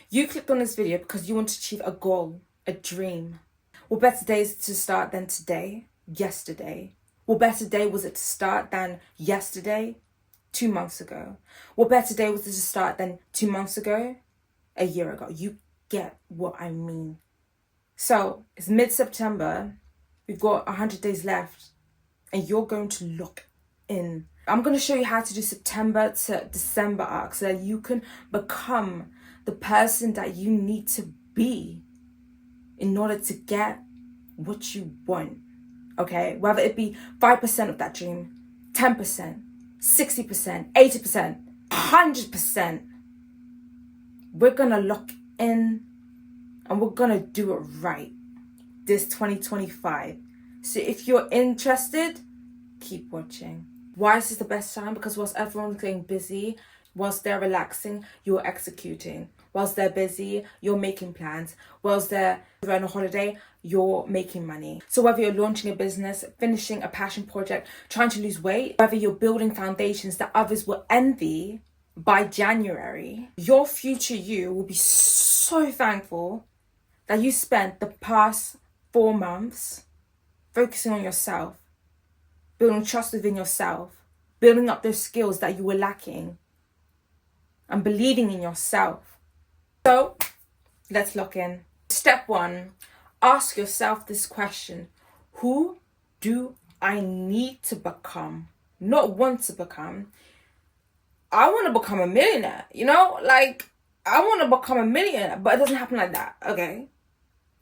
You clicked on this video because you want to achieve a goal, a dream. What better days to start than today, yesterday? What better day was it to start than yesterday, 2 months ago? What better day was it to start than 2 months ago, a year ago? You get what I mean. So it's mid-September, we've got 100 days left, and you're going to lock in. I'm going to show you how to do September to December arc so that you can become the person that you need to be in order to get what you want. Okay, whether it be 5% of that dream, 10%, 60%, 80%, 100%, we're gonna lock in and we're gonna do it right this 2025. So if you're interested, keep watching. Why is this the best time? Because whilst everyone's getting busy, whilst they're relaxing, you're executing. Whilst they're busy, you're making plans. Whilst they're on a holiday, you're making money. So whether you're launching a business, finishing a passion project, trying to lose weight, whether you're building foundations that others will envy by January, your future you will be so thankful that you spent the past 4 months focusing on yourself, building trust within yourself, building up those skills that you were lacking, and believing in yourself. So let's lock in. Step 1, ask yourself this question: who do I need to become? Not want to become. I want to become a millionaire, I want to become a millionaire, but it doesn't happen like that, okay?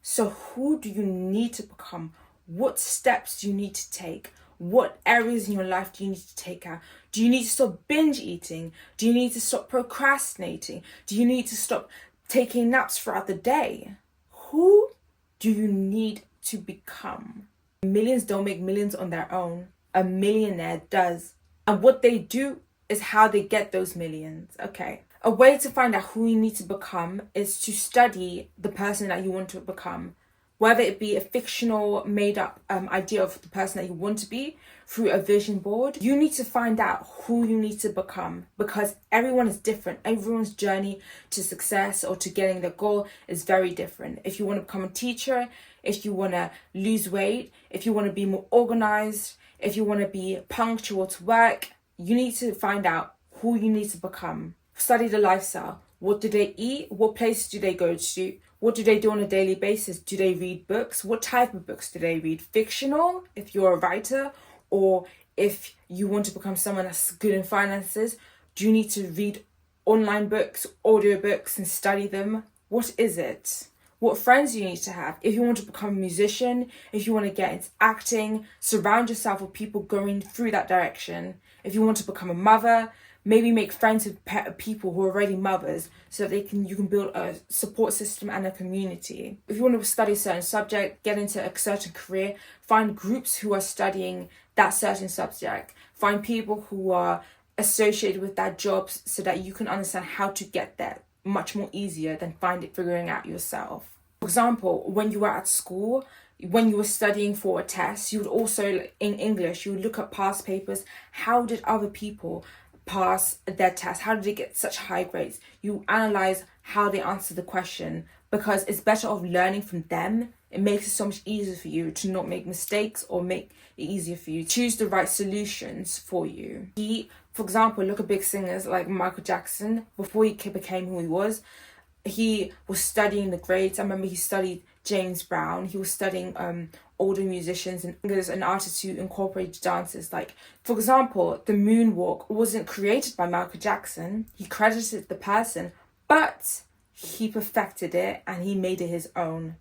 So who do you need to become? What steps do you need to take? What areas in your life do you need to take out? Do you need to stop binge eating? Do you need to stop procrastinating? Do you need to stop taking naps throughout the day? Who do you need to become? Millions don't make millions on their own. A millionaire does. And what they do is how they get those millions, okay? A way to find out who you need to become is to study the person that you want to become. Whether it be a fictional, made-up idea of the person that you want to be through a vision board, you need to find out who you need to become, because everyone is different. Everyone's journey to success or to getting their goal is very different. If you want to become a teacher, if you want to lose weight, if you want to be more organized, if you want to be punctual to work, you need to find out who you need to become. Study the lifestyle. What do they eat? What places do they go to? What do they do on a daily basis? Do they read books? What type of books do they read? Fictional, if you're a writer, or if you want to become someone that's good in finances, do you need to read online books, audio books, and study them? What is it? What friends do you need to have? If you want to become a musician, if you want to get into acting, surround yourself with people going through that direction. If you want to become a mother, maybe make friends with people who are already mothers so that you can build a support system and a community. If you want to study a certain subject, get into a certain career, find groups who are studying that certain subject. Find people who are associated with that job so that you can understand how to get there much more easier than figuring out yourself. For example, when you were at school, when you were studying for a test, you would also, in English, you would look at past papers. How did other people pass their test? How did they get such high grades? You analyze how they answer the question, because it's better off learning from them. It makes it so much easier for you to not make mistakes, or make it easier for you to choose the right solutions for you. For example, look at big singers like Michael Jackson. Before he became who he was studying the greats. I remember he studied James Brown. He was studying older musicians and singers and artists who incorporated dances. Like, for example, the moonwalk wasn't created by Michael Jackson. He credited the person, but he perfected it and he made it his own.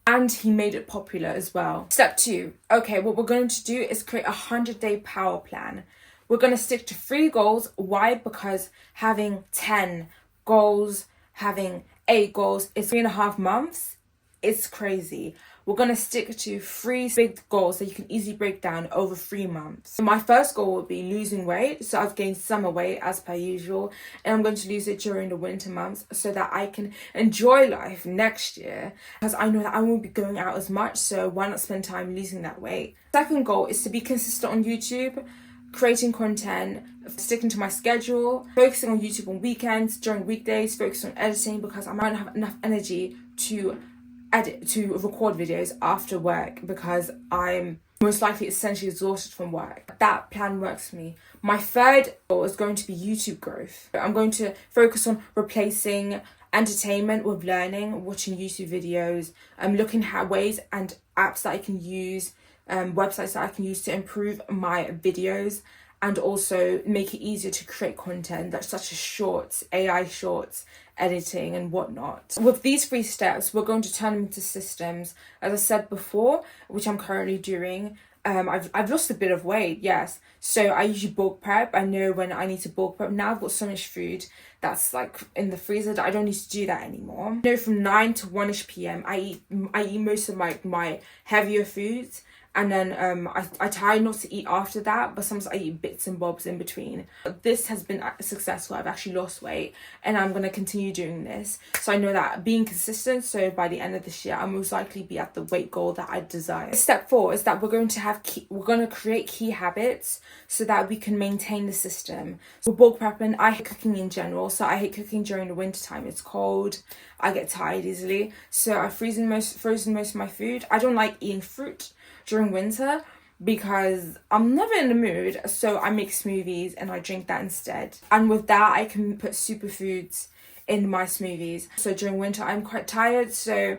And he made it popular as well. Step 2. Okay, what we're going to do is create a 100-day power plan. We're going to stick to 3 goals. Why? Because having 10 goals, having 8 goals, it's 3.5 months. It's crazy. We're going to stick to 3 big goals that you can easily break down over 3 months. So my first goal would be losing weight. So I've gained summer weight as per usual, and I'm going to lose it during the winter months so that I can enjoy life next year, because I know that I won't be going out as much. So why not spend time losing that weight? Second goal is to be consistent on YouTube. creating content, sticking to my schedule, focusing on YouTube on weekends, during weekdays, focusing on editing because I might not have enough energy to record videos after work because I'm most likely essentially exhausted from work. That plan works for me. My third goal is going to be YouTube growth. I'm going to focus on replacing entertainment with learning, watching YouTube videos, looking at ways and apps that I can use, websites that I can use to improve my videos, and also make it easier to create content that's such as shorts, AI shorts, editing and whatnot. With these 3 steps, we're going to turn them into systems, as I said before, which I'm currently doing. I've lost a bit of weight, yes. So I usually bulk prep. I know when I need to bulk prep. Now I've got so much food that's like in the freezer that I don't need to do that anymore. I know from 9 to 1ish p.m. I eat most of my heavier foods. And then I try not to eat after that, but sometimes I eat bits and bobs in between. This has been successful. I've actually lost weight and I'm going to continue doing this. So I know that being consistent, so by the end of this year, I'll most likely be at the weight goal that I desire. Step 4 is that we're going to create key habits so that we can maintain the system. So bulk prepping, I hate cooking in general. So I hate cooking during the winter time. It's cold. I get tired easily. So I've frozen most of my food. I don't like eating fruit during winter because I'm never in the mood, so I make smoothies and I drink that instead. And with that, I can put superfoods in my smoothies. So during winter, I'm quite tired, so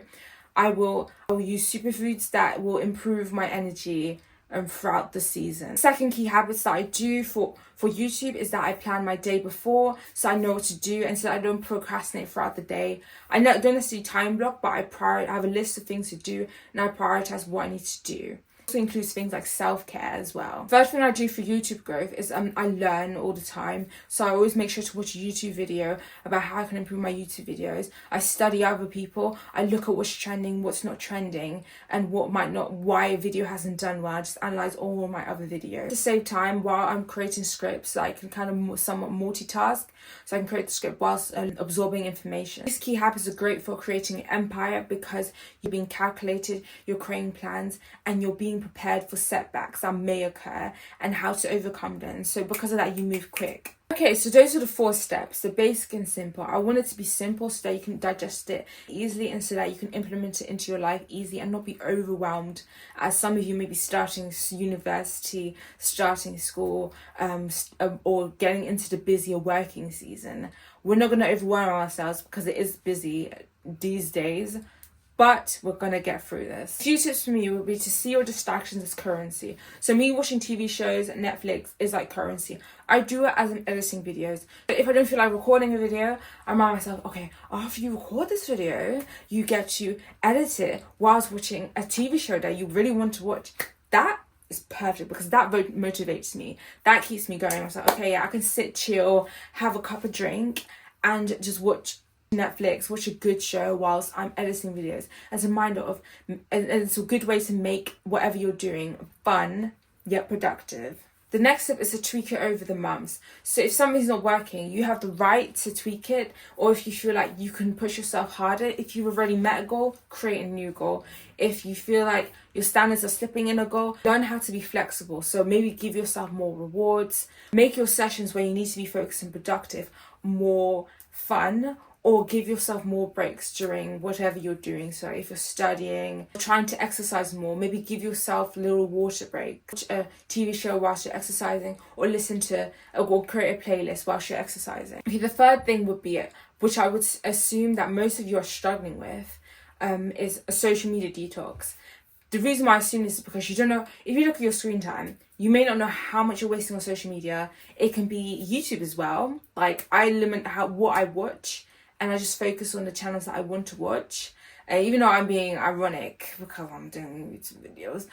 I will use superfoods that will improve my energy throughout the season. Second key habits that I do for YouTube is that I plan my day before, so I know what to do and so I don't procrastinate throughout the day. I don't necessarily time block, but I have a list of things to do and I prioritize what I need to do. Also includes things like self-care as well. First thing I do for YouTube growth is I learn all the time. So I always make sure to watch a YouTube video about how I can improve my YouTube videos. I study other people. I look at what's trending, what's not trending, and why a video hasn't done well. I just analyze all my other videos. To save time while I'm creating scripts, so I can kind of somewhat multitask. So I can create the script whilst absorbing information. These key habits are great for creating an empire because you're being calculated, you're creating plans, and you're being prepared for setbacks that may occur and how to overcome them. So because of that, you move quick. Okay, so those are the 4 steps, the basic and simple. I want it to be simple so that you can digest it easily and so that you can implement it into your life easily and not be overwhelmed, as some of you may be starting university, starting school, or getting into the busier working season. We're not going to overwhelm ourselves because it is busy these days. But we're going to get through this. A few tips for me would be to see your distractions as currency. So me watching TV shows, Netflix is like currency. I do it as I'm editing videos. But if I don't feel like recording a video, I remind myself, okay, after you record this video, you get to edit it whilst watching a TV show that you really want to watch. That is perfect because that motivates me. That keeps me going. I was like, okay, yeah, I can sit, chill, have a cup of drink and just watch Netflix, watch a good show whilst I'm editing videos as a reminder of, and it's a good way to make whatever you're doing fun yet productive. The next step is to tweak it over the months. So if something's not working, you have the right to tweak it, or if you feel like you can push yourself harder. If you've already met a goal, create a new goal. If you feel like your standards are slipping in a goal, learn how to be flexible. So maybe give yourself more rewards, make your sessions where you need to be focused and productive more fun, or give yourself more breaks during whatever you're doing. So if you're studying, trying to exercise more, maybe give yourself a little water break. Watch a TV show whilst you're exercising, or or create a playlist whilst you're exercising. Okay, the third thing would be, which I would assume that most of you are struggling with, is a social media detox. The reason why I assume this is because you don't know, if you look at your screen time, you may not know how much you're wasting on social media. It can be YouTube as well. Like I limit what I watch, and I just focus on the channels that I want to watch. Even though I'm being ironic because I'm doing YouTube videos.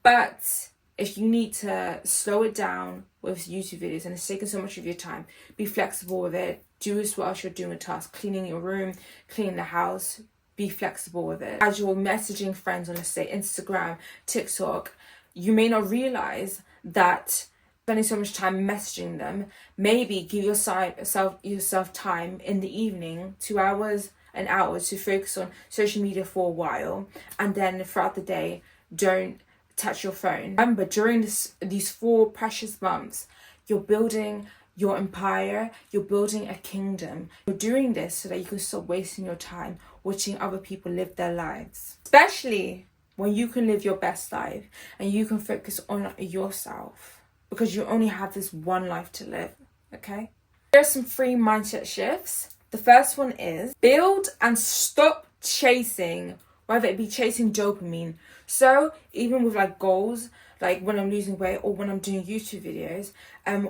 But if you need to slow it down with YouTube videos and it's taking so much of your time, be flexible with it. Do this whilst you're doing a task. Cleaning your room, cleaning the house. Be flexible with it. As you're messaging friends on, let's say, Instagram, TikTok, you may not realize that spending so much time messaging them, maybe give yourself time in the evening, 2 hours, an hour to focus on social media for a while, and then throughout the day, don't touch your phone. Remember, during these 4 precious months, you're building your empire, you're building a kingdom. You're doing this so that you can stop wasting your time watching other people live their lives. Especially when you can live your best life and you can focus on yourself, because you only have this one life to live, okay? There are some 3 mindset shifts. The first one is build and stop chasing, whether it be chasing dopamine. So even with like goals, like when I'm losing weight or when I'm doing YouTube videos,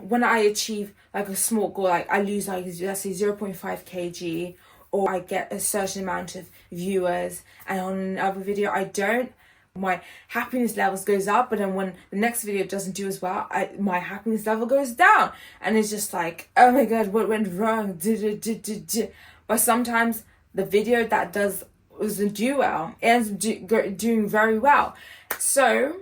when I achieve like a small goal, like I lose like, let's say 0.5 kg, or I get a certain amount of viewers, and on another video I don't, my happiness levels goes up. But then when the next video doesn't do as well, my happiness level goes down, and it's just like, oh my god, what went wrong? But sometimes the video that doesn't do well ends up doing very well. So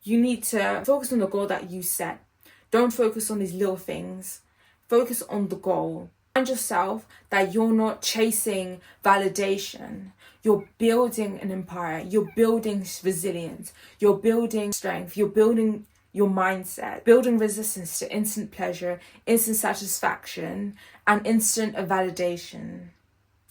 you need to focus on the goal that you set. Don't focus on these little things. Focus on the goal. Find yourself that you're not chasing validation. You're building an empire. You're building resilience. You're building strength. You're building your mindset. Building resistance to instant pleasure, instant satisfaction, and instant validation.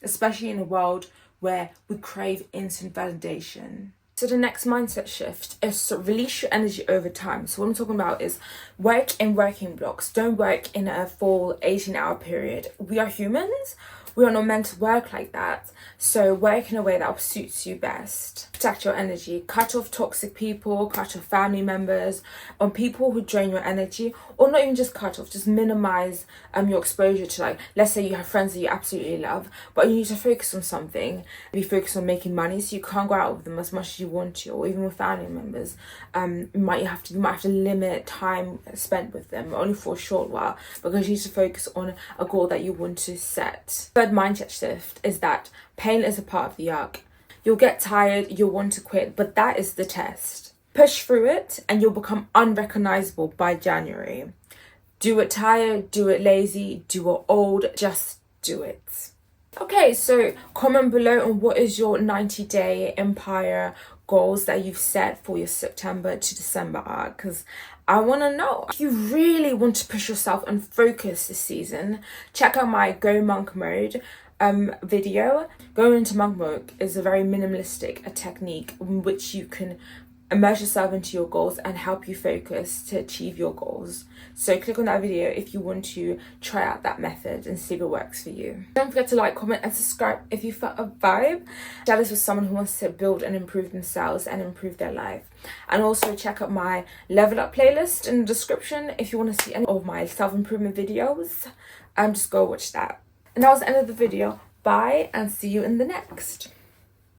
Especially in a world where we crave instant validation. So the next mindset shift is to release your energy over time. So what I'm talking about is work in working blocks. Don't work in a full 18-hour period. We are humans. We are not meant to work like that. So work in a way that suits you best. Protect your energy. Cut off toxic people, cut off family members, on people who drain your energy, or not even just cut off, just minimize your exposure to, like, let's say you have friends that you absolutely love, but you need to focus on something. Be focused on making money, so you can't go out with them as much as you want to, or even with family members. You might have to limit time spent with them only for a short while, because you need to focus on a goal that you want to set. Third mindset shift is that pain is a part of the arc. You'll get tired, you'll want to quit, but that is the test. Push through it and you'll become unrecognizable by January. Do it tired, do it lazy, do it old, just do it. Okay, so comment below on what is your 90-day empire goals that you've set for your September to December arc, because I want to know. If you really want to push yourself and focus this season, check out my Go Monk Mode video. Going into monk mode is a very minimalistic technique in which you can immerse yourself into your goals and help you focus to achieve your goals. So click on that video if you want to try out that method and see if it works for you. Don't forget to like, comment and subscribe if you felt a vibe. Share this with someone who wants to build and improve themselves and improve their life. And also check out my level up playlist in the description if you want to see any of my self-improvement videos. Just go watch that. And that was the end of the video. Bye and see you in the next.